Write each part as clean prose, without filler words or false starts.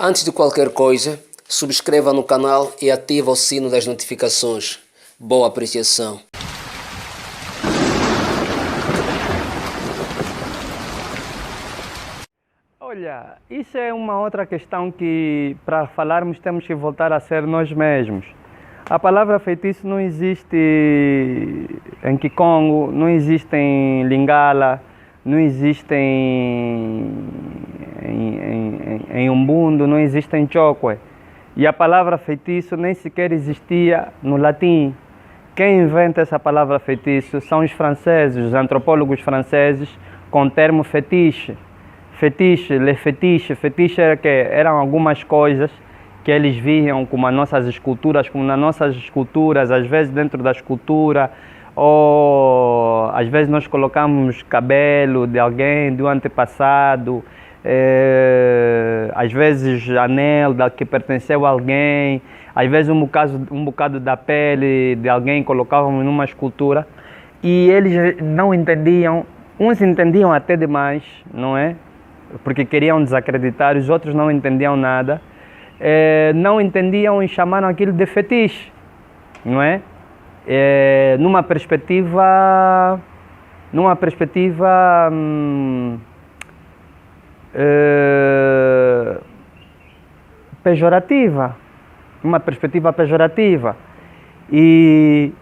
Antes de qualquer coisa, subscreva no canal e ativa o sino das notificações. Boa apreciação. Olha, isso é uma outra questão que, para falarmos, temos que voltar a ser nós mesmos. A palavra feitiço não existe em Kikongo, não existe em Lingala, não existe em Umbundo, não existe em Chokwe. E a palavra feitiço nem sequer existia no latim. Quem inventa essa palavra feitiço são os franceses, os antropólogos franceses, com o termo fetiche. Fetiche, le fetiche. Fetiche era que eram algumas coisas que eles viam como as nossas esculturas, às vezes dentro da escultura, ou às vezes nós colocamos cabelo de alguém, do antepassado, às vezes anel que pertenceu a alguém, às vezes um bocado da pele de alguém colocávamos numa escultura, e eles não entendiam, uns entendiam até demais, não é? Porque queriam desacreditar, os outros não entendiam nada. Não entendiam e chamaram aquilo de fetiche, não é? Numa perspectiva pejorativa, E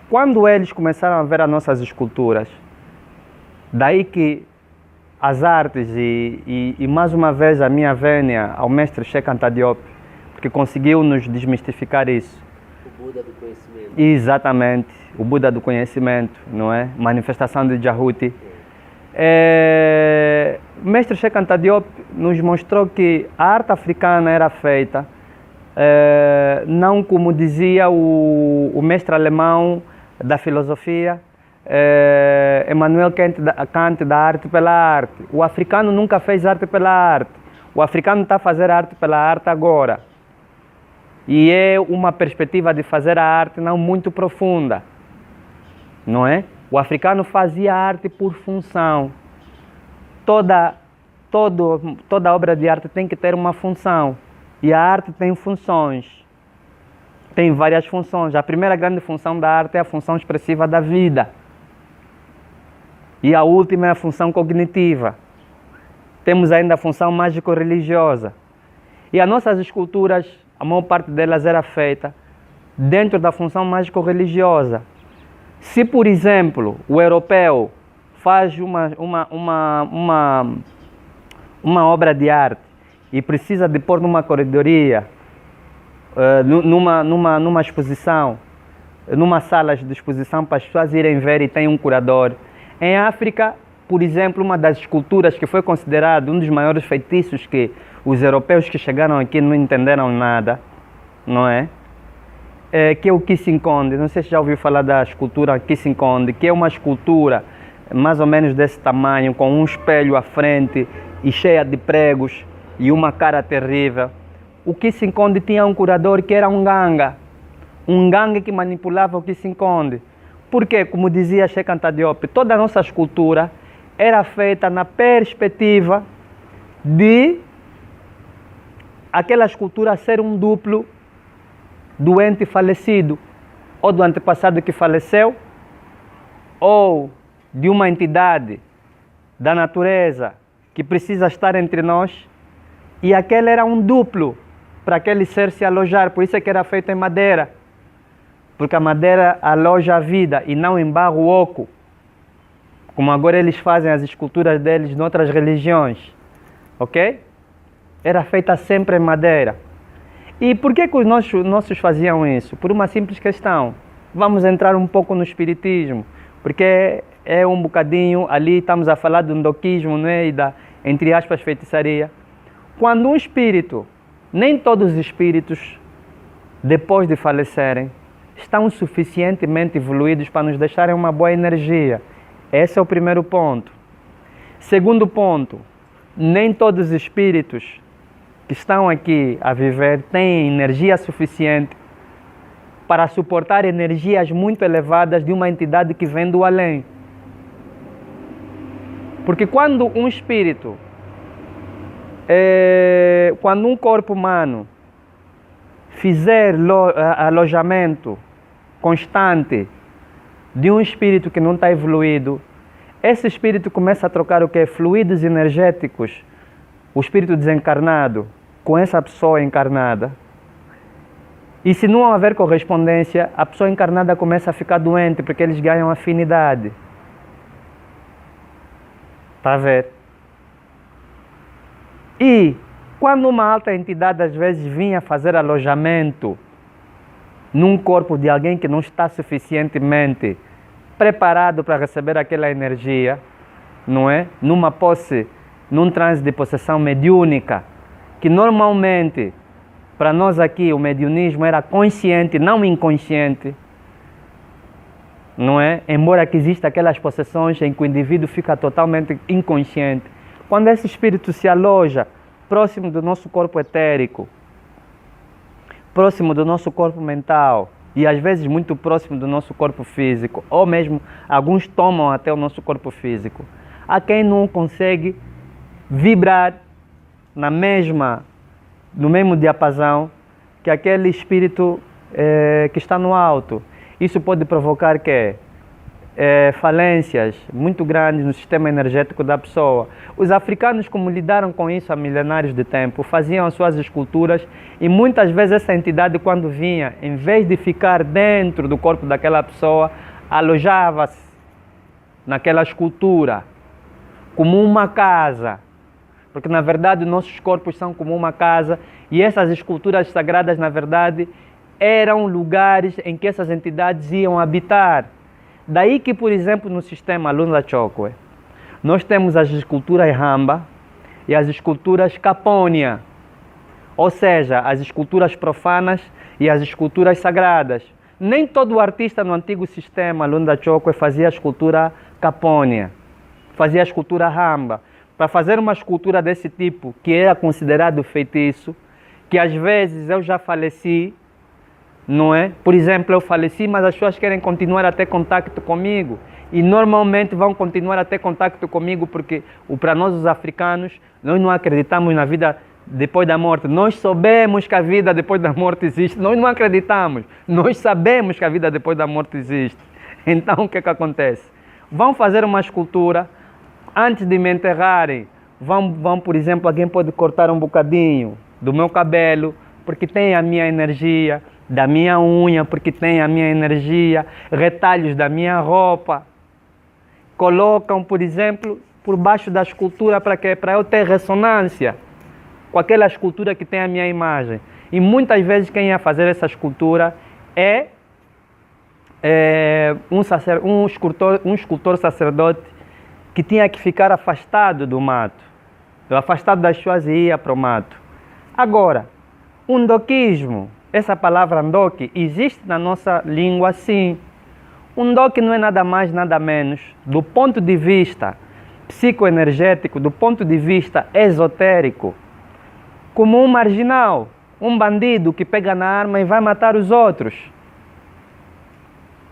quando eles começaram a ver as nossas esculturas, daí que as artes e mais uma vez a minha vênia ao mestre Cheikh Anta Diop, porque conseguiu nos desmistificar isso. O Buda do conhecimento. Exatamente, o Buda do conhecimento, não é? Manifestação de Jahuti. O mestre Cheikh Anta Diop nos mostrou que a arte africana era feita, não como dizia o mestre alemão da filosofia, Emmanuel Kant, da arte pela arte. O africano nunca fez arte pela arte. O africano está a fazer arte pela arte agora. E é uma perspectiva de fazer a arte não muito profunda, não é? O africano fazia arte por função. Toda obra de arte tem que ter uma função. E a arte tem funções. Tem várias funções. A primeira grande função da arte é a função expressiva da vida. E a última é a função cognitiva. Temos ainda a função mágico-religiosa. E as nossas esculturas, a maior parte delas era feita dentro da função mágico-religiosa. Se, por exemplo, o europeu faz uma obra de arte e precisa de pôr numa corredoria, numa exposição, numa sala de exposição para as pessoas irem ver e tem um curador. Em África, por exemplo, uma das esculturas que foi considerada um dos maiores feitiços que os europeus que chegaram aqui não entenderam nada, não é? Que é o Kissimmee. Não sei se já ouviu falar da escultura Kissimmee, que é uma escultura mais ou menos desse tamanho, com um espelho à frente e cheia de pregos e uma cara terrível. O Kissimmee tinha um curador que era um ganga que manipulava o Kissimmee. Porque, como dizia Cheikh Anta Diop, toda a nossa escultura era feita na perspectiva de aquela escultura ser um duplo do ente falecido, ou do antepassado que faleceu, ou de uma entidade da natureza que precisa estar entre nós, e aquele era um duplo para aquele ser se alojar, por isso é que era feito em madeira. Porque a madeira aloja a vida e não em barro oco, como agora eles fazem as esculturas deles em outras religiões, ok? Era feita sempre em madeira. E por que os nossos faziam isso? Por uma simples questão. Vamos entrar um pouco no espiritismo, porque é um bocadinho, ali estamos a falar do ndoquismo, não é? E da, entre aspas, feitiçaria. Quando um espírito, nem todos os espíritos, depois de falecerem, estão suficientemente evoluídos para nos deixarem uma boa energia. Esse é o primeiro ponto. Segundo ponto, nem todos os espíritos que estão aqui a viver têm energia suficiente para suportar energias muito elevadas de uma entidade que vem do além. Porque quando um espírito Quando um corpo humano fizer alojamento constante de um espírito que não está evoluído, esse espírito começa a trocar o que? Fluidos energéticos, o espírito desencarnado, com essa pessoa encarnada. E se não houver correspondência, a pessoa encarnada começa a ficar doente, porque eles ganham afinidade. Está a ver? E quando uma alta entidade às vezes vinha fazer alojamento num corpo de alguém que não está suficientemente preparado para receber aquela energia, não é? Numa posse, num transe de possessão mediúnica, que normalmente, para nós aqui, o mediunismo era consciente, não inconsciente, não é? Embora que existam aquelas possessões em que o indivíduo fica totalmente inconsciente. Quando esse espírito se aloja próximo do nosso corpo etérico, próximo do nosso corpo mental, e às vezes muito próximo do nosso corpo físico, ou mesmo alguns tomam até o nosso corpo físico, há quem não consegue vibrar no mesmo diapasão que aquele espírito que está no alto. Isso pode provocar falências muito grandes no sistema energético da pessoa. Os africanos, como lidaram com isso há milenários de tempo, faziam as suas esculturas e muitas vezes essa entidade, quando vinha, em vez de ficar dentro do corpo daquela pessoa, alojava-se naquela escultura como uma casa. Porque na verdade nossos corpos são como uma casa e essas esculturas sagradas, na verdade, eram lugares em que essas entidades iam habitar. Daí que, por exemplo, no sistema Lunda Chokwe, nós temos as esculturas Ramba e as esculturas Capônia, ou seja, as esculturas profanas e as esculturas sagradas. Nem todo artista no antigo sistema Lunda Chokwe fazia a escultura Capônia, fazia a escultura Ramba. Para fazer uma escultura desse tipo, que era considerado feitiço, que às vezes eu já faleci, não é? Por exemplo, eu faleci, mas as pessoas querem continuar a ter contato comigo. E normalmente vão continuar a ter contato comigo porque, para nós os africanos, nós não acreditamos na vida depois da morte. Nós sabemos que a vida depois da morte existe. Nós não acreditamos. Nós sabemos que a vida depois da morte existe. Então, o que acontece? Vão fazer uma escultura, antes de me enterrarem, por exemplo, alguém pode cortar um bocadinho do meu cabelo, porque tem a minha energia, da minha unha, porque tem a minha energia, retalhos da minha roupa. Colocam, por exemplo, por baixo da escultura para quê? Para eu ter ressonância com aquela escultura que tem a minha imagem. E muitas vezes quem ia fazer essa escultura é um escultor sacerdote que tinha que ficar afastado do mato, afastado das pessoas e ia para o mato. Agora, o ndoquismo, essa palavra ndoque, existe na nossa língua sim. O ndoque não é nada mais, nada menos, do ponto de vista psicoenergético, do ponto de vista esotérico, como um marginal, um bandido que pega na arma e vai matar os outros.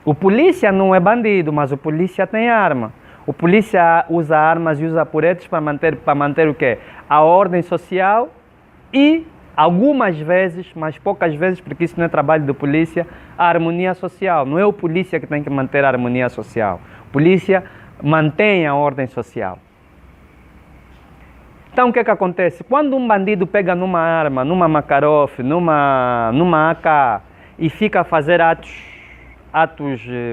O polícia não é bandido, mas o polícia tem arma. O polícia usa armas e usa puretes para manter o quê? A ordem social e, algumas vezes, mas poucas vezes, porque isso não é trabalho do polícia, a harmonia social. Não é o polícia que tem que manter a harmonia social. O polícia mantém a ordem social. Então, o que acontece? Quando um bandido pega numa arma, numa Makarov, numa AK e fica a fazer atos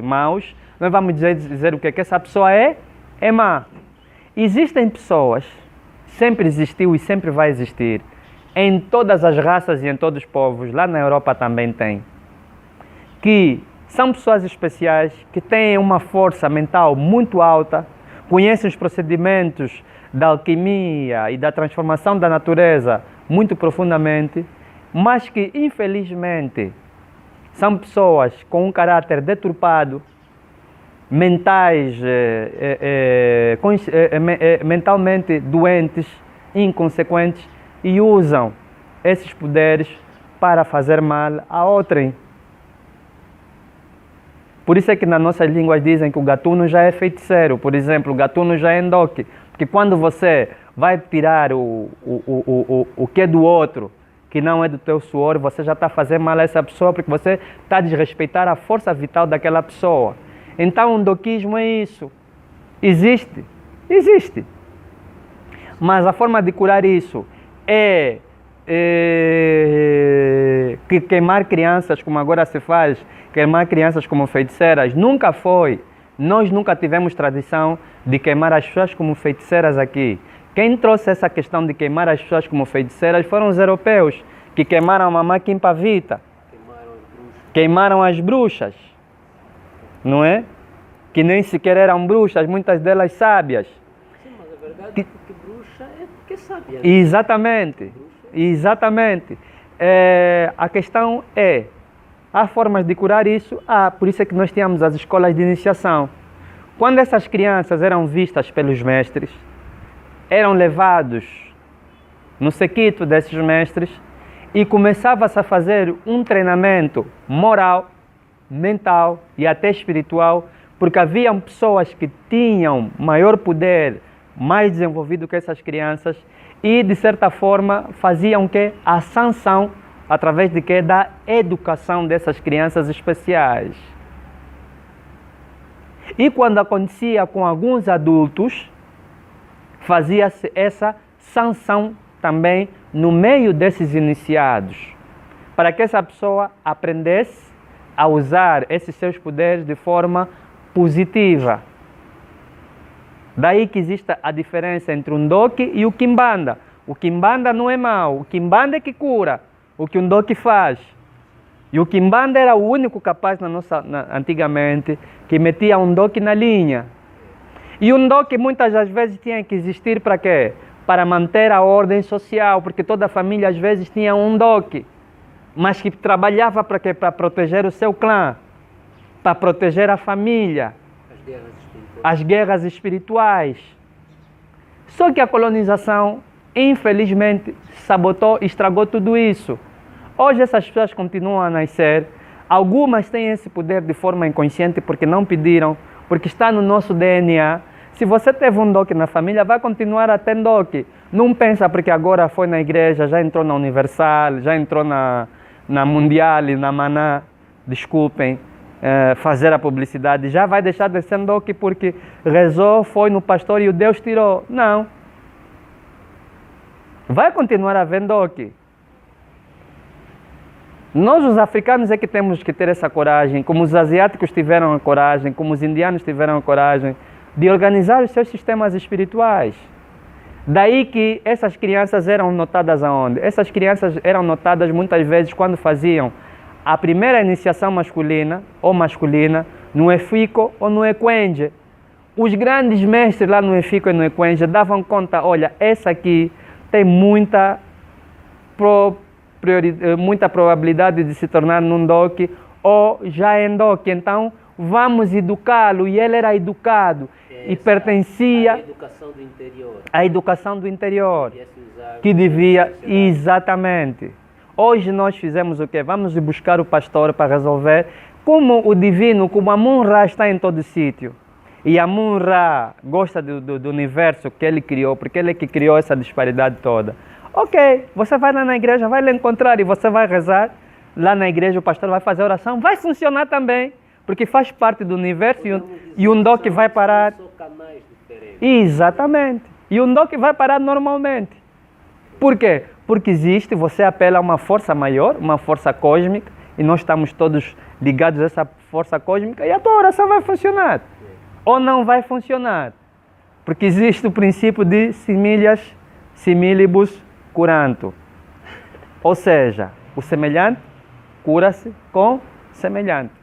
maus, nós vamos dizer o quê? Que essa pessoa é má. Existem pessoas, sempre existiu e sempre vai existir, em todas as raças e em todos os povos, lá na Europa também tem, que são pessoas especiais, que têm uma força mental muito alta, conhecem os procedimentos da alquimia e da transformação da natureza muito profundamente, mas que, infelizmente, são pessoas com um caráter deturpado, mentalmente doentes, inconsequentes, e usam esses poderes para fazer mal a outrem. Por isso é que nas nossas línguas dizem que o gatuno já é feiticeiro. Por exemplo, o gatuno já é ndoque. Porque quando você vai tirar o que é do outro, que não é do teu suor, você já está fazendo mal a essa pessoa, porque você está a desrespeitar a força vital daquela pessoa. Então, o ndoquismo é isso. Existe. Existe. Mas a forma de curar isso é que queimar crianças, como agora se faz, queimar crianças como feiticeiras. Nunca foi. Nós nunca tivemos tradição de queimar as pessoas como feiticeiras aqui. Quem trouxe essa questão de queimar as pessoas como feiticeiras foram os europeus, que queimaram a mamã Quimpavita. Queimaram as bruxas. Não é? Que nem sequer eram bruxas, muitas delas sábias. Sim, mas a verdade é que bruxa é porque é sábia. Né? Exatamente. Exatamente. A questão é, há formas de curar isso? Por isso é que nós tínhamos as escolas de iniciação. Quando essas crianças eram vistas pelos mestres, eram levados no sequito desses mestres e começava-se a fazer um treinamento moral, mental e até espiritual, porque haviam pessoas que tinham maior poder, mais desenvolvido que essas crianças e, de certa forma, faziam que a sanção, através de que? Da educação dessas crianças especiais. E quando acontecia com alguns adultos, fazia-se essa sanção também no meio desses iniciados, para que essa pessoa aprendesse a usar esses seus poderes de forma positiva. Daí que existe a diferença entre o ndoque e o quimbanda. O quimbanda não é mau, o quimbanda é que cura o que o ndoque faz. E o quimbanda era o único capaz antigamente que metia um ndoque na linha. E o ndoque muitas das vezes tinha que existir para quê? Para manter a ordem social, porque toda a família às vezes tinha um ndoque, mas que trabalhava para quê? Para proteger o seu clã, para proteger a família. As guerras espirituais. Só que a colonização, infelizmente, sabotou e estragou tudo isso. Hoje essas pessoas continuam a nascer. Algumas têm esse poder de forma inconsciente porque não pediram, porque está no nosso DNA. Se você teve um ndoque na família, vai continuar a ter ndoque. Não pensa porque agora foi na igreja, já entrou na Universal, já entrou na Mundial e na Maná. Desculpem. Fazer a publicidade, já vai deixar de ser ndoque porque rezou, foi no pastor e o Deus tirou. Não. Vai continuar a haver ndoque. Nós, os africanos, é que temos que ter essa coragem, como os asiáticos tiveram a coragem, como os indianos tiveram a coragem, de organizar os seus sistemas espirituais. Daí que essas crianças eram notadas aonde? Essas crianças eram notadas muitas vezes quando faziam a primeira iniciação masculina ou masculina no Efiko ou no Ekwenje. Os grandes mestres lá no Efiko e no Ekwenje davam conta, olha, essa aqui tem muita probabilidade de se tornar num ndoque ou já é ndoque, então vamos educá-lo. E ele era educado e pertencia à educação do interior. À educação do interior, que devia, exatamente. Hoje nós fizemos o quê? Vamos buscar o pastor para resolver. Como o divino, como a Mun-Ra está em todo sítio, e a Mun-Ra gosta do universo que ele criou, porque ele é que criou essa disparidade toda. Ok, você vai lá na igreja, vai lhe encontrar e você vai rezar. Lá na igreja o pastor vai fazer oração, vai funcionar também, porque faz parte do universo e o ndoque vai parar. São canais diferentes. Exatamente. E o ndoque vai parar normalmente. Por quê? Porque existe, você apela a uma força maior, uma força cósmica, e nós estamos todos ligados a essa força cósmica, e a tua oração vai funcionar. Ou não vai funcionar. Porque existe o princípio de similibus curanto. Ou seja, o semelhante cura-se com semelhante.